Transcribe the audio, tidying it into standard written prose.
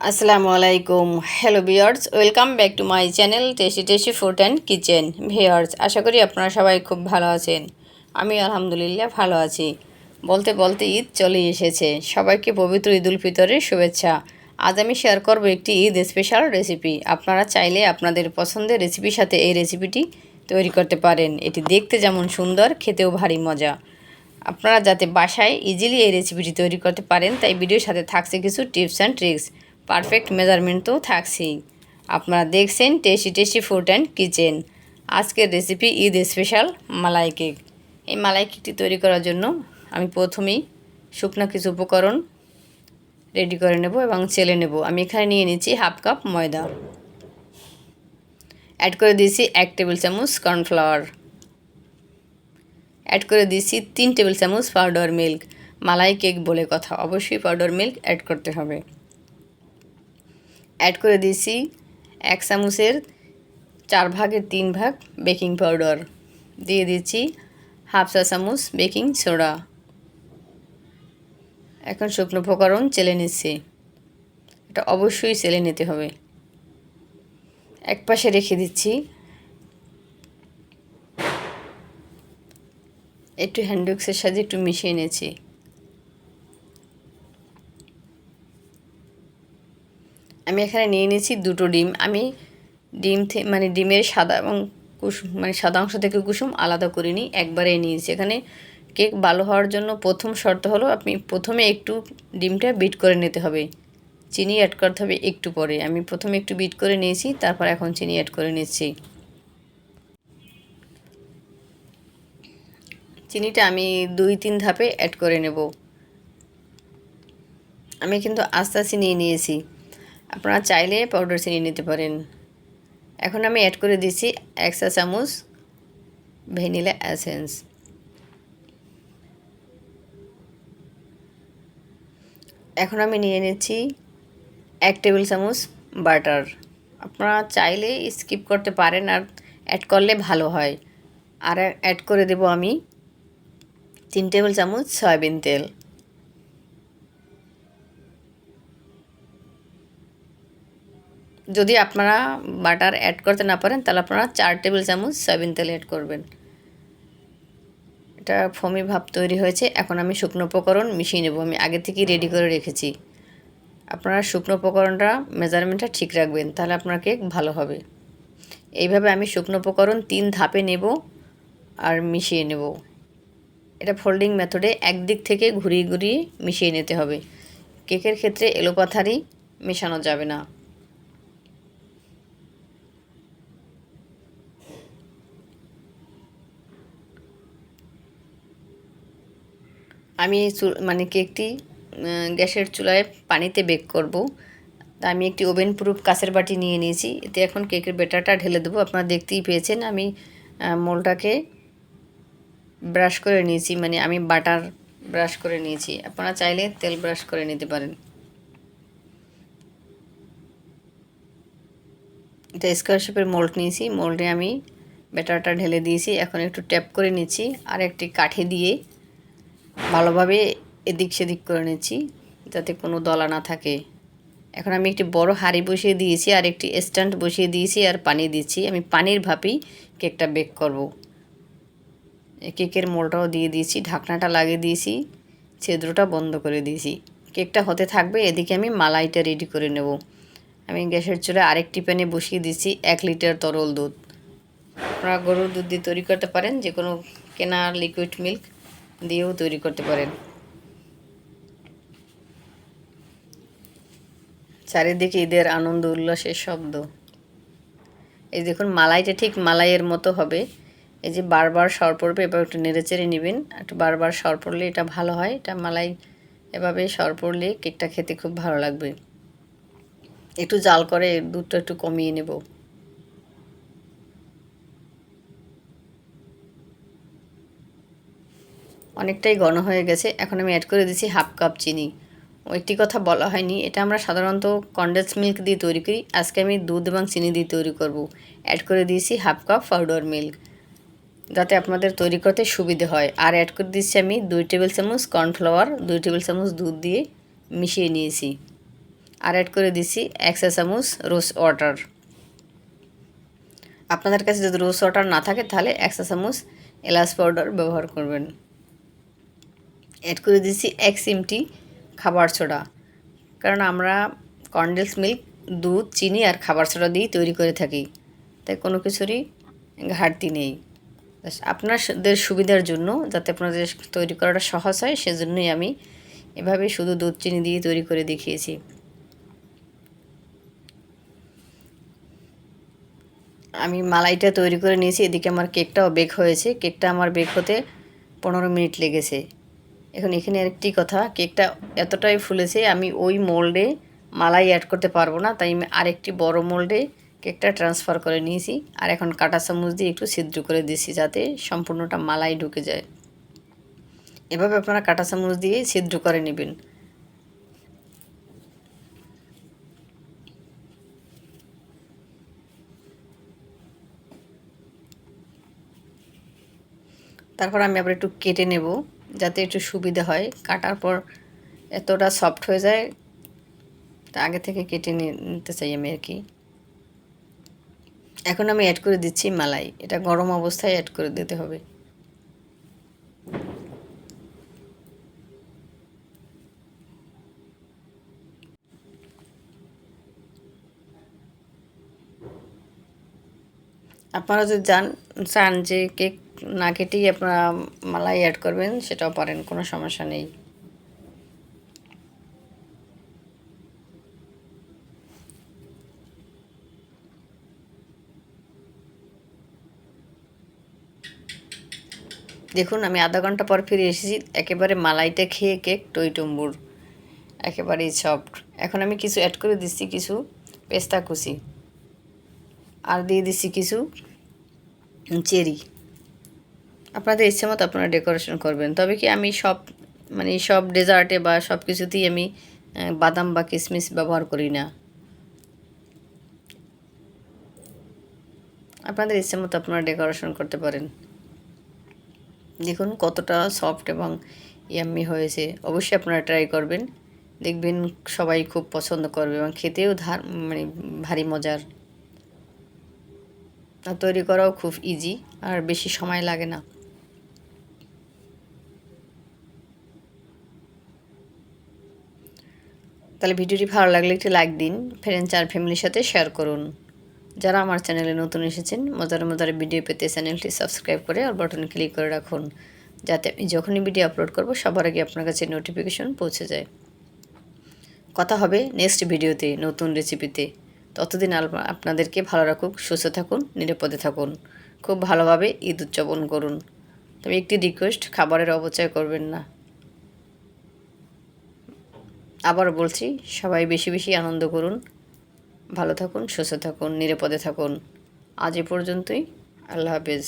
Assalamu alaikum. Hello viewers, welcome back to my channel Tasty Food and Kitchen. Viewers, আশা করি আপনারা সবাই খুব ভালো আছেন। আমি আলহামদুলিল্লাহ ভালো আছি। বলতে বলতে ঈদ চলে এসেছে। সবাইকে পবিত্র ঈদ উল ফিতরের শুভেচ্ছা। আজ আমি শেয়ার করব একটি ঈদ স্পেশাল রেসিপি। আপনারা চাইলে আপনাদের পছন্দের রেসিপির সাথে এই রেসিপিটি তৈরি করতে পারেন। এটি দেখতে যেমন সুন্দর, খেতেও ভারী মজা। আপনারা যাতে বাসায় ইজিলি এই রেসিপিটি তৈরি করতে পারেন তাই ভিডিওর সাথে থাকছে কিছু tips and tricks. Perfect measurement তো থাকছেই। আপনারা দেখছেন টেস্টি ফুড অ্যান্ড কিচেন। আজকের রেসিপি ঈদ স্পেশাল মালাই কেক। এই মালাই কেকটি তৈরি করার জন্য আমি প্রথমেই শুকনো কিছু উপকরণ রেডি করে নেব এবং চেলে নেব। আমি এখানে নিয়ে নিচ্ছি হাফ কাপ ময়দা, অ্যাড করে দিয়েছি 1 টেবিল চামচ কর্নফ্লাওয়ার, অ্যাড করে দিয়েছি 3 টেবিল চামচ পাউডার মিল্ক। মালাই কেক বলে কথা, অবশ্যই পাউডার মিল্ক অ্যাড করতে হবে। অ্যাড করে দিয়েছি 1 চামচের 4 ভাগের 3 ভাগ বেকিং পাউডার, দিয়ে দিচ্ছি হাফ চা চামচ বেকিং সোডা। এখন শুকনো উপকরণ চেলে নিচ্ছি। এটা অবশ্যই চেলে নিতে হবে। এক পাশে রেখে দিচ্ছি। একটু হ্যান্ডউইক্সের সাথে একটু মিশিয়ে নিয়েছি। আমি এখানে নিয়ে নিয়েছি 2টো ডিম। আমি ডিমের সাদা এবং কুসুম সাদা অংশ থেকে কুসুম আলাদা করিনি, একবারে নিয়েছি। এখানে কেক ভালো হওয়ার জন্য প্রথম শর্ত হলো আপনি প্রথমে একটু ডিমটা বিট করে নিতে হবে, চিনি অ্যাড করতে হবে একটু পরে। আমি প্রথমে একটু বিট করে নিয়েছি, তারপর এখন চিনি অ্যাড করে নিচ্ছি। চিনিটা আমি 2-3 ধাপে অ্যাড করে নেব। আমি কিন্তু আস্তে চিনি নিয়েছি, আপনারা চাইলে পাউডার চিনি নিতে পারেন। এখন আমি অ্যাড করে দিচ্ছি 1 চা চামচ ভ্যানিলা এসেন্স। এখন আমি নিয়ে নিচ্ছি 1 টেবিল চামচ বাটার। আপনারা চাইলে স্কিপ করতে পারেন, আর অ্যাড করলে ভালো হয়। আর অ্যাড করে দেব আমি 3 টেবিল চামচ সয়াবিন তেল। যদি আপনারা বাটার অ্যাড করতে না পারেন তাহলে আপনারা 4 টেবিল চামচ সয়াবিন তেল অ্যাড করবেন। এটা ফোমি ভাব তৈরি হয়েছে। এখন আমি শুকনো উপকরণ মিশিয়ে নেব। আমি আগে থেকেই রেডি করে রেখেছি। আপনারা শুকনো উপকরণটা মেজারমেন্টটা ঠিক রাখবেন, তাহলে আপনার কেক ভালো হবে। এইভাবে আমি শুকনো উপকরণ 3 ধাপে নেব আর মিশিয়ে নেব। এটা ফোল্ডিং মেথডে একদিক থেকে ঘুরিয়ে ঘুরিয়ে মিশিয়ে নিতে হবে। কেকের ক্ষেত্রে এলোপাথারি মেশানো যাবে না। আমি কেকটি গ্যাসের চুলায় পানিতে বেক করব। তা আমি একটি ওভেন প্রুফ কাঁচের বাটি নিয়ে নিয়েছি। এতে এখন কেকের ব্যাটারটা ঢেলে দেবো। আপনারা দেখতেই পেয়েছেন আমি মোলটাকে ব্রাশ করে নিয়েছি, আমি বাটার ব্রাশ করে নিয়েছি। আপনারা চাইলে তেল ব্রাশ করে নিতে পারেন। এটা স্কোয়ার শেপের মোল্ড নিয়েছি। মোল্ডে আমি ব্যাটারটা ঢেলে দিয়েছি। এখন একটু ট্যাপ করে নিচ্ছি আর একটি কাঠি দিয়ে ভালোভাবে এদিক সেদিক করে নিচ্ছি যাতে কোনো দলা না থাকে। এখন আমি একটি বড় হাঁড়ি বসিয়ে দিয়েছি আর একটি স্ট্যান্ড বসিয়ে দিয়েছি আর পানি দিচ্ছি। আমি পানির ভাপেই কেকটা বেক করব। কেকের মোলটাও দিয়ে দিয়েছি, ঢাকনাটা লাগিয়ে দিয়েছি, ছিদ্রটা বন্ধ করে দিয়েছি। কেকটা হতে থাকবে, এদিকে আমি মালাইটা রেডি করে নেব। আমি গ্যাসের চুলায় আরেকটি প্যানে বসিয়ে দিচ্ছি 1 লিটার তরল দুধ। আপনারা গরুর দুধ দিয়ে তৈরি করতে পারেন, যে কোনো কেনা লিকুইড মিল্ক দিয়েও তৈরি করতে পারেন। চারিদিকে ঈদের আনন্দ উল্লাসের শব্দ। এই দেখুন মালাইটা ঠিক মালাইয়ের মতো হবে। এই যে বারবার সর পড়বে, এবার একটু নেড়েচেড়ে নেবেন। একটু বারবার সর পড়লে এটা ভালো হয়। এটা মালাই এভাবে সর পড়লে কেকটা খেতে খুব ভালো লাগবে। একটু জাল করে দুধটা একটু কমিয়ে নেব। অনেকটাই ঘন হয়ে গেছে। এখন আমি অ্যাড করে দিচ্ছি হাফ কাপ চিনি। একটি কথা বলা হয়নি, এটা আমরা সাধারণত কনডেন্স মিল্ক দিয়ে তৈরি করি। আজকে আমি দুধ এবং চিনি দিয়ে তৈরি করব। অ্যাড করে দিয়েছি হাফ কাপ পাউডার মিল্ক, যাতে আপনাদের তৈরি করতে সুবিধে হয়। আর অ্যাড করে দিচ্ছি আমি 2 টেবিল চামচ কর্নফ্লাওয়ার, 2 টেবিল চামচ দুধ দিয়ে মিশিয়ে নিয়েছি। আর অ্যাড করে দিছি 1 চা চামচ রোজ ওয়াটার। আপনাদের কাছে যদি রোজ ওয়াটার না থাকে তাহলে 1 চা চামচ এলাচ পাউডার ব্যবহার করবেন। অ্যাড করে দিছি 1 চিমটি খাবার সোডা, কারণ আমরা কনডেন্স মিল্ক, দুধ, চিনি আর খাবার সোডা দিয়ে তৈরি করে থাকি, তাই কোনো কিছুরই ঘাটতি নেই। আপনাদের সুবিধার জন্য, যাতে আপনাদের তৈরি করাটা সহজ হয়, সেজন্যই আমি এভাবে শুধু দুধ চিনি দিয়ে তৈরি করে দেখিয়েছি। আমি মালাইটা তৈরি করে নিয়েছি, এদিকে আমার কেকটাও বেক হয়েছে। কেকটা আমার বেক হতে 15 মিনিট লেগেছে। এখন এখানে আরেকটি কথা, কেকটা এতটাই ফুলেছে আমি ওই মোল্ডে মালাই অ্যাড করতে পারবো না, তাই আমি আরেকটি বড় মোল্ডে কেকটা ট্রান্সফার করে নিয়েছি। আর এখন কাঁটা চামচ দিয়ে একটু ছিদ্র করে দিয়েছি যাতে সম্পূর্ণটা মালাই ঢুকে যায়। এভাবে আপনারা কাঁটা চামচ দিয়ে ছিদ্র করে নেবেন। তারপর আমি আবার একটু কেটে নেব যাতে একটু সুবিধা হয়। কাটার পর এতটা সফট হয়ে যায়, তা আগে থেকে কেটে নিতে চাই আমি আর কি। এখন আমি অ্যাড করে দিচ্ছি মালাই। এটা গরম অবস্থায় অ্যাড করে দিতে হবে। আপনারা যদি চান যে কেক না কেটেই আপনারা মালাই অ্যাড করবেন, সেটাও পারেন, কোনো সমস্যা নেই। দেখুন আমি আধা ঘন্টা পর ফিরে এসেছি, একেবারে মালাইটা খেয়ে কেক টইটুম্বুর, একেবারেই সফট। এখন আমি কিছু অ্যাড করে দিচ্ছি, কিছু পেস্তা কুচি, আর দিয়ে দিচ্ছি কিছু চেরি। আপনাদের ইচ্ছে মতো আপনারা ডেকোরেশন করবেন। তবে কি আমি সব ডেজার্টে বা সব কিছুতেই আমি বাদাম বা কিশমিশ ব্যবহার করি না। আপনাদের ইচ্ছে মতো আপনারা ডেকোরেশন করতে পারেন। দেখুন কতটা সফট এবং ইয়াম্মি হয়েছে। অবশ্যই আপনারা ট্রাই করবেন, দেখবেন সবাই খুব পছন্দ করবে এবং খেতেও ভারী মজার। আর তৈরি করাও খুব ইজি, আর বেশি সময় লাগে না। তাহলে ভিডিওটি ভালো লাগলে একটি লাইক দিন, ফ্রেন্ডস আর ফ্যামিলির সাথে শেয়ার করুন। যারা আমার চ্যানেলে নতুন এসেছেন, মজার মজার ভিডিও পেতে চ্যানেলটি সাবস্ক্রাইব করে অল বাটন ক্লিক করে রাখুন, যাতে আমি যখনই ভিডিও আপলোড করব সবার আগে আপনার কাছে নোটিফিকেশন পৌঁছে যায়। কথা হবে নেক্সট ভিডিওতে নতুন রেসিপিতে। ততদিন আপনাদেরকে ভালো রাখুক, সুস্থ থাকুন, নিরাপদে থাকুন, খুব ভালোভাবে ঈদ উদযাপন করুন। তবে একটি রিকোয়েস্ট, খাবারের অপচয় করবেন না। আবার বলছি, সবাই বেশি বেশি আনন্দ করুন, ভালো থাকুন, সুস্থ থাকুন, নিরাপদে থাকুন। আজ এ পর্যন্তই। আল্লাহ হাফেজ।